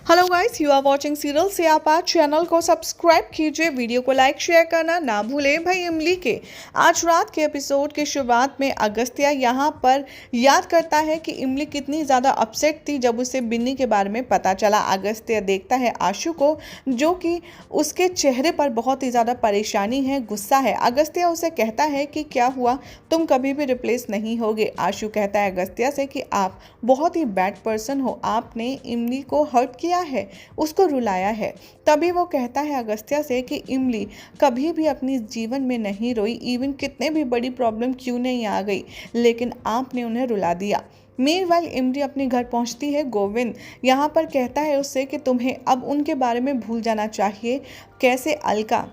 Hello guys, you are watching serial से आप आज चैनल को सब्सक्राइब कीजिए, वीडियो को लाइक शेयर करना ना भूलें। भाई इमली के आज रात के एपिसोड की शुरुआत में अगस्त्या यहाँ पर याद करता है कि इमली कितनी ज़्यादा अपसेट थी जब उसे बिन्नी के बारे में पता चला। अगस्त्या देखता है आशु को, जो कि उसके चेहरे पर बहुत ही ज़्यादा परेशानी है, गुस्सा है। अगस्त्या उसे कहता है कि क्या हुआ, तुम कभी भी रिप्लेस नहीं होगे। आशु कहता है अगस्त्या से कि आप बहुत ही बैड पर्सन हो, आपने इमली को हर्ट किया है, उसको रुलाया है। तभी वो कहता है अगस्त्या से कि इमली कभी भी अपनी जीवन में नहीं रोई, इवन कितने भी बड़ी प्रॉब्लम क्यों नहीं आ गई, लेकिन आपने उन्हें रुला दिया। मीनवाइल इमली अपने घर पहुंचती है। गोविंद यहाँ पर कहता है उससे कि तुम्हें अब उनके बारे में भूल जाना चाहिए। कैसे अलका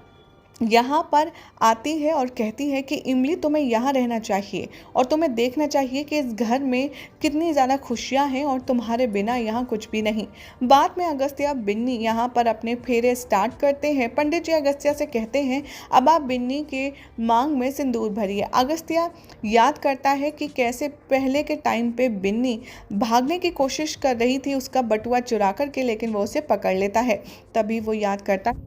यहाँ पर आती है और कहती है कि इमली तुम्हें यहाँ रहना चाहिए और तुम्हें देखना चाहिए कि इस घर में कितनी ज़्यादा खुशियाँ हैं और तुम्हारे बिना यहाँ कुछ भी नहीं। बाद में अगस्त्या बिन्नी यहाँ पर अपने फेरे स्टार्ट करते हैं। पंडित जी अगस्त्या से कहते हैं अब आप बिन्नी के मांग में सिंदूर भरिए। अगस्त्या याद करता है कि कैसे पहले के टाइम पे बिन्नी भागने की कोशिश कर रही थी उसका बटुआ चुरा करके, लेकिन वो उसे पकड़ लेता है। तभी वो याद करता और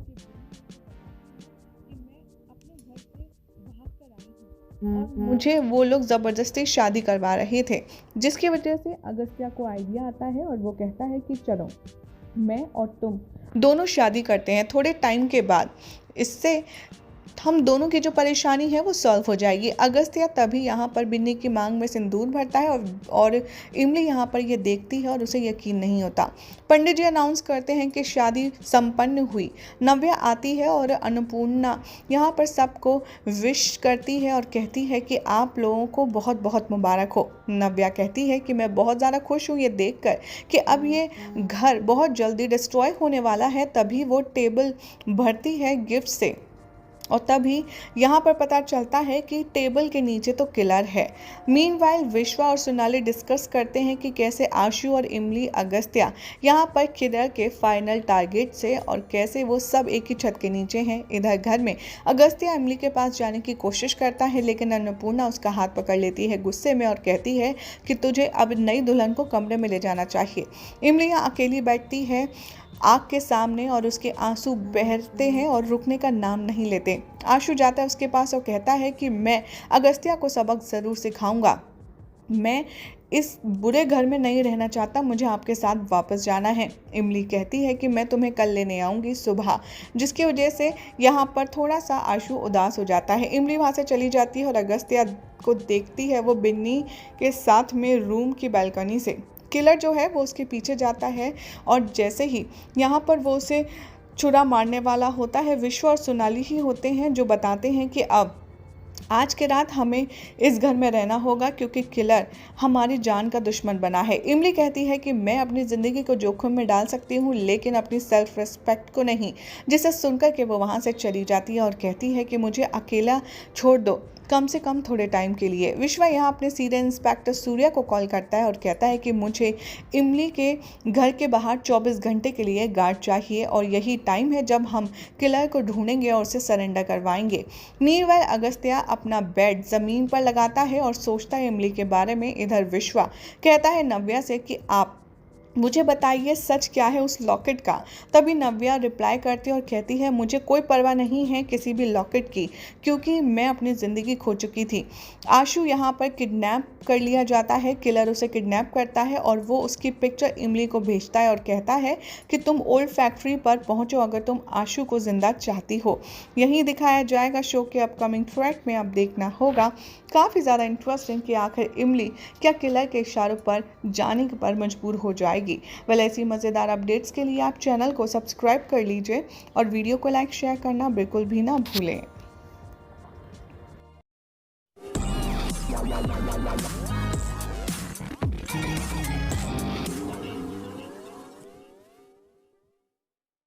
मुझे वो लोग ज़बरदस्ती शादी करवा रहे थे, जिसकी वजह से अगस्त्या को आइडिया आता है और वो कहता है कि चलो मैं और तुम दोनों शादी करते हैं थोड़े टाइम के बाद, इससे हम दोनों की जो परेशानी है वो सॉल्व हो जाएगी। अगस्त्या तभी यहाँ पर बिन्नी की मांग में सिंदूर भरता है और इमली यहाँ पर ये देखती है और उसे यकीन नहीं होता। पंडित जी अनाउंस करते हैं कि शादी संपन्न हुई। नव्या आती है और अन्नपूर्णा यहाँ पर सबको विश करती है और कहती है कि आप लोगों को बहुत बहुत मुबारक हो। नव्या कहती है कि मैं बहुत ज़्यादा खुश हूँ ये देखकर कि अब ये घर बहुत जल्दी डिस्ट्रॉय होने वाला है। तभी वो टेबल भरती है गिफ्ट से और तभी यहाँ पर पता चलता है कि टेबल के नीचे तो किलर है। मीनवाइल विश्वा और सोनाली डिस्कस करते हैं कि कैसे आशु और इमली अगस्त्या यहाँ पर किलर के फाइनल टारगेट से और कैसे वो सब एक ही छत के नीचे हैं। इधर घर में अगस्त्या इमली के पास जाने की कोशिश करता है, लेकिन अन्नपूर्णा उसका हाथ पकड़ लेती है गुस्से में और कहती है कि तुझे अब नई दुल्हन को कमरे में ले जाना चाहिए। इमली यहाँ अकेली बैठती है आग के सामने और उसके आंसू बहते हैं और रुकने का नाम नहीं लेते। आशु जाता है उसके पास और कहता है कि मैं अगस्त्या को सबक ज़रूर सिखाऊंगा, मैं इस बुरे घर में नहीं रहना चाहता, मुझे आपके साथ वापस जाना है। इमली कहती है कि मैं तुम्हें कल लेने आऊँगी सुबह, जिसकी वजह से यहाँ पर थोड़ा सा आशु उदास हो जाता है। इमली वहाँ से चली जाती है और अगस्त्या को देखती है वो बिन्नी के साथ में रूम की बालकनी से। किलर जो है वो उसके पीछे जाता है और जैसे ही यहाँ पर वो उसे छुरा मारने वाला होता है, विश्व और सोनाली ही होते हैं जो बताते हैं कि अब आज के रात हमें इस घर में रहना होगा क्योंकि किलर हमारी जान का दुश्मन बना है। इमली कहती है कि मैं अपनी ज़िंदगी को जोखिम में डाल सकती हूँ लेकिन अपनी सेल्फ रिस्पेक्ट को नहीं, जिसे सुनकर के वो वहाँ से चली जाती है और कहती है कि मुझे अकेला छोड़ दो कम से कम थोड़े टाइम के लिए। विश्वा यहाँ अपने सीनियर इंस्पेक्टर सूर्या को कॉल करता है और कहता है कि मुझे इमली के घर के बाहर 24 घंटे के लिए गार्ड चाहिए और यही टाइम है जब हम किलर को ढूंढेंगे और उसे सरेंडर करवाएंगे। मीनवाइल अगस्त्या अपना बेड ज़मीन पर लगाता है और सोचता है इमली के बारे में। इधर विश्वा कहता है नव्या से कि आप मुझे बताइए सच क्या है उस लॉकेट का। तभी नव्या रिप्लाई करती है और कहती है मुझे कोई परवाह नहीं है किसी भी लॉकेट की, क्योंकि मैं अपनी ज़िंदगी खो चुकी थी। आशु यहाँ पर किडनैप कर लिया जाता है, किलर उसे किडनैप करता है और वो उसकी पिक्चर इमली को भेजता है और कहता है कि तुम ओल्ड फैक्ट्री पर पहुँचो अगर तुम आशु को ज़िंदा चाहती हो। यही दिखाया जाएगा शो के अपकमिंग ट्रैक में। अब देखना होगा काफ़ी ज़्यादा इंटरेस्टिंग कि आखिर इमली क्या किलर के इशारों पर जाने पर मजबूर हो जाएगी। वेल ऐसी मज़ेदार अपडेट्स के लिए आप चैनल को सब्सक्राइब कर लीजिए और वीडियो को लाइक शेयर करना बिल्कुल भी ना भूलें।